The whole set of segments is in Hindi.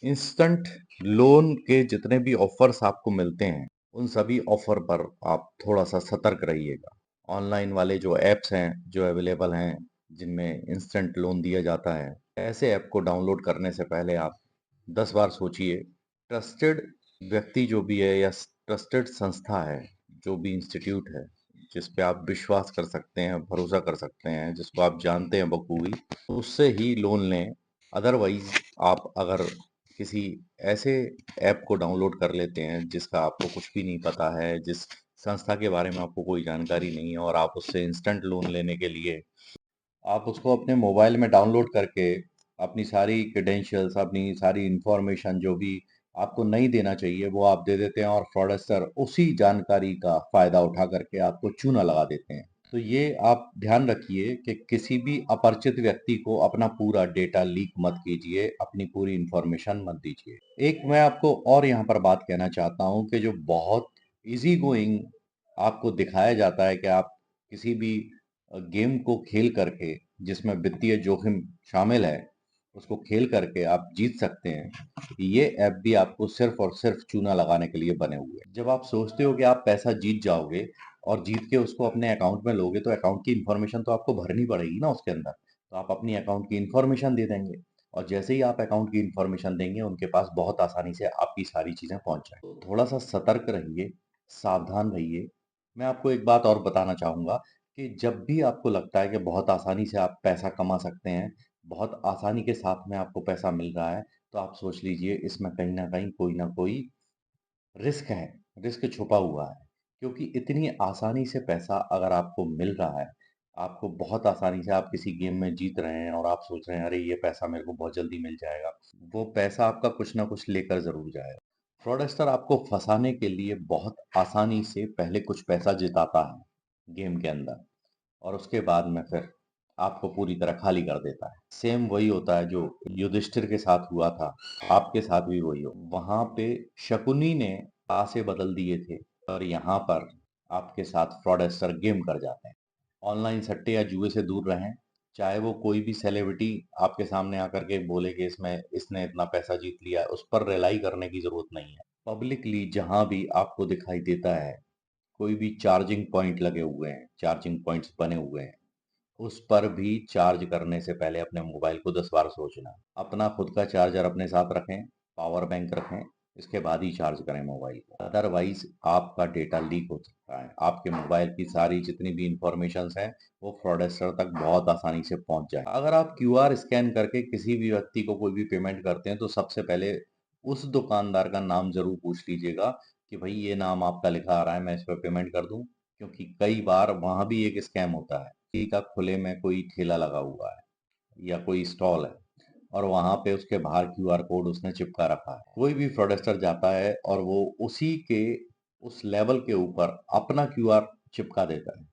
इंस्टेंट लोन के जितने भी ऑफर्स आपको मिलते हैं, उन सभी ऑफर पर आप थोड़ा-सा सतर्क रहिएगा। ऑनलाइन वाले जो ऐप्स हैं, जो अवेलेबल हैं, जिनमें इंस्टेंट लोन दिया जाता है, ऐसे ऐप को डाउनलोड करने से पहले आप 10 बार सोचिए। ट्रस्टेड व्यक्ति जो भी है या ट्रस्टेड संस्था है, जो भी इंस्टीट्यूट है, जिस पे आप विश्वास कर सकते हैं, भरोसा कर सकते हैं, जिसको आप जानते हैं बखूबी, उससे ही लोन लें। अदरवाइज़ आप अगर किसी ऐसे ऐप को डाउनलोड कर लेते हैं जिसका आपको कुछ भी नहीं पता है, जिस संस्था के बारे में आपको कोई जानकारी नहीं है और आप उससे इंस्टेंट लोन लेने के लिए आप उसको अपने मोबाइल में डाउनलोड करके अपनी सारी क्रेडेंशियल्स, अपनी सारी इंफॉर्मेशन जो भी आपको नहीं देना चाहिए, वो आप दे देते हैं और फ्रॉडस्टर उसी जानकारी का फ़ायदा उठा करके आपको चूना लगा देते हैं। तो ये आप ध्यान रखिए कि किसी भी अपरिचित व्यक्ति को अपना पूरा डेटा लीक मत कीजिए, अपनी पूरी इंफॉर्मेशन मत दीजिए। एक मैं आपको और यहाँ पर बात कहना चाहता हूँ कि जो बहुत ईज़ी गोइंग आपको दिखाया जाता है कि आप किसी भी गेम को खेल करके जिसमें वित्तीय जोखिम शामिल है, उसको खेल करके आप जीत सकते हैं। ये ऐप भी आपको सिर्फ़ और सिर्फ़ चूना लगाने के लिए बने हुए हैं। जब आप सोचते हो कि आप पैसा जीत जाओगे और जीत के उसको अपने अकाउंट में लोगे, तो अकाउंट की इन्फॉर्मेशन तो आपको भरनी पड़ेगी ना उसके अंदर। तो आप अपनी अकाउंट की इन्फॉर्मेशन दे देंगे और जैसे ही आप अकाउंट की इन्फॉर्मेशन देंगे, उनके पास बहुत आसानी से आपकी सारी चीज़ें पहुँच जाएँगी। तो थोड़ा-सा सतर्क रहिए, सावधान रहिए। मैं आपको एक बात और बताना चाहूँगा कि जब भी आपको लगता है कि बहुत आसानी से आप पैसा कमा सकते हैं, बहुत आसानी के साथ में आपको पैसा मिल रहा है, तो आप सोच लीजिए इसमें कहीं न कहीं कोई न कोई रिस्क है, रिस्क छुपा हुआ है। क्योंकि इतनी आसानी से पैसा अगर आपको मिल रहा है, आपको बहुत आसानी से आप किसी गेम में जीत रहे हैं और आप सोच रहे हैं, अरे! ये पैसा मेरे को बहुत जल्दी मिल जाएगा। वो पैसा आपका कुछ न कुछ लेकर ज़रूर जाएगा। फ्रॉडस्टर आपको फँसाने के लिए बहुत आसानी से पहले कुछ पैसा जिताता है गेम के अंदर और उसके बाद में फिर आपको पूरी तरह खाली कर देता है। सेम वही होता है जो युधिष्ठिर के साथ हुआ था, आपके साथ भी वही हो। वहाँ पे शकुनी ने तासे बदल दिए थे और यहाँ पर आपके साथ फ्रॉडस्टर गेम कर जाते हैं। ऑनलाइन सट्टे या जुए से दूर रहें, चाहे वो कोई भी सेलिब्रिटी आपके सामने आकर के बोले कि इसमें इसने इतना पैसा जीत लिया है, उस पर रिलाई करने की ज़रूरत नहीं है। पब्लिकली जहाँ भी आपको दिखाई देता है, कोई भी चार्जिंग पॉइंट लगे हुए हैं, चार्जिंग पॉइंट्स बने हुए हैं, उस पर भी चार्ज करने से पहले अपने मोबाइल को 10 बार सोचना। अपना खुद का चार्जर अपने साथ रखें, पावर बैंक रखें, इसके बाद ही चार्ज करें मोबाइल को। अदरवाइज़ आपका डेटा लीक हो सकता है। आपके मोबाइल की सारी जितनी भी इन्फॉर्मेशंस हैं, वो फ्रॉडस्टर तक बहुत आसानी से पहुँच जाए। अगर आप क्यूआर स्कैन करके किसी भी व्यक्ति को कोई भी पेमेंट करते हैं, तो सबसे पहले उस दुकानदार का नाम ज़रूर पूछ लीजिएगा कि भई ये नाम आपका लिखा आ रहा है, मैं इस पे पेमेंट कर दूँ? क्योंकि कई बार वहाँ भी एक स्कैम होता है। किसी का खुले में कोई ठेला लगा हुआ है या कोई स्टॉल है और वहाँ पे उसके बाहर क्यूआर कोड उसने चिपका रखा है। कोई भी फ्रॉडस्टर जाता है और वो उसी के उस लेवल के ऊपर अपना क्यूआर चिपका देता है।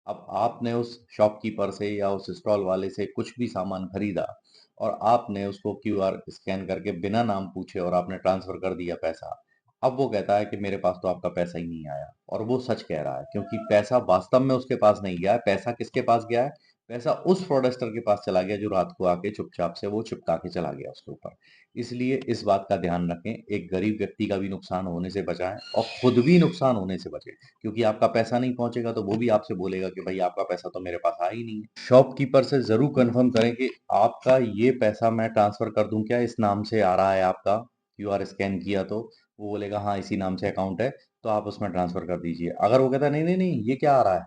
अब आपने उस शॉपकीपर से या उस स्टॉल वाले से कुछ भी सामान खरीदा और आपने उसको क्यूआर स्कैन करके बिना नाम पूछे और आपने ट्रांसफर कर दिया पैसा। अब वो कहता है कि मेरे पास तो आपका पैसा ही नहीं आया और वो सच कह रहा है क्योंकि पैसा वास्तव में उसके पास नहीं गया है। पैसा किसके पास गया है? पैसा उस फ्रॉडस्टर के पास चला गया जो रात को आके चुपचाप से वो चिपका के चला गया उसके ऊपर। इसलिए इस बात का ध्यान रखें, एक गरीब व्यक्ति का भी नुकसान होने से बचाएँ और खुद भी नुकसान होने से बचें। क्योंकि आपका पैसा नहीं पहुँचेगा तो वो भी आपसे बोलेगा कि भाई आपका पैसा तो मेरे पास आया ही नहीं है। शॉपकीपर से ज़रूर कन्फर्म करें कि आपका ये पैसा मैं ट्रांसफ़र कर दूँ क्या? इस नाम से आ रहा है आपका? क्यूआर स्कैन किया तो? वो बोलेगा हाँ, इसी नाम से अकाउंट है, तो आप उसमें ट्रांसफ़र कर दीजिए। अगर वो कहता है नहीं, नहीं, नहीं, ये क्या आ रहा है?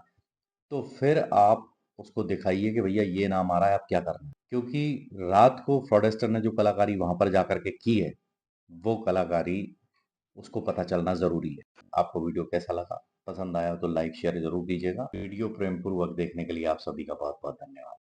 तो फिर आप उसको दिखाइए कि भैया ये नाम आ रहा है, आप क्या कर रहे हैं? क्योंकि रात को फ्रॉडेस्टर ने जो कलाकारी वहाँ पर जाकर के की है, वो कलाकारी उसको पता चलना ज़रूरी है। आपको वीडियो कैसा लगा? पसंद आया तो लाइक शेयर ज़रूर कीजिएगा। वीडियो प्रेमपूर्वक देखने के लिए आप सभी का बहुत-बहुत धन्यवाद।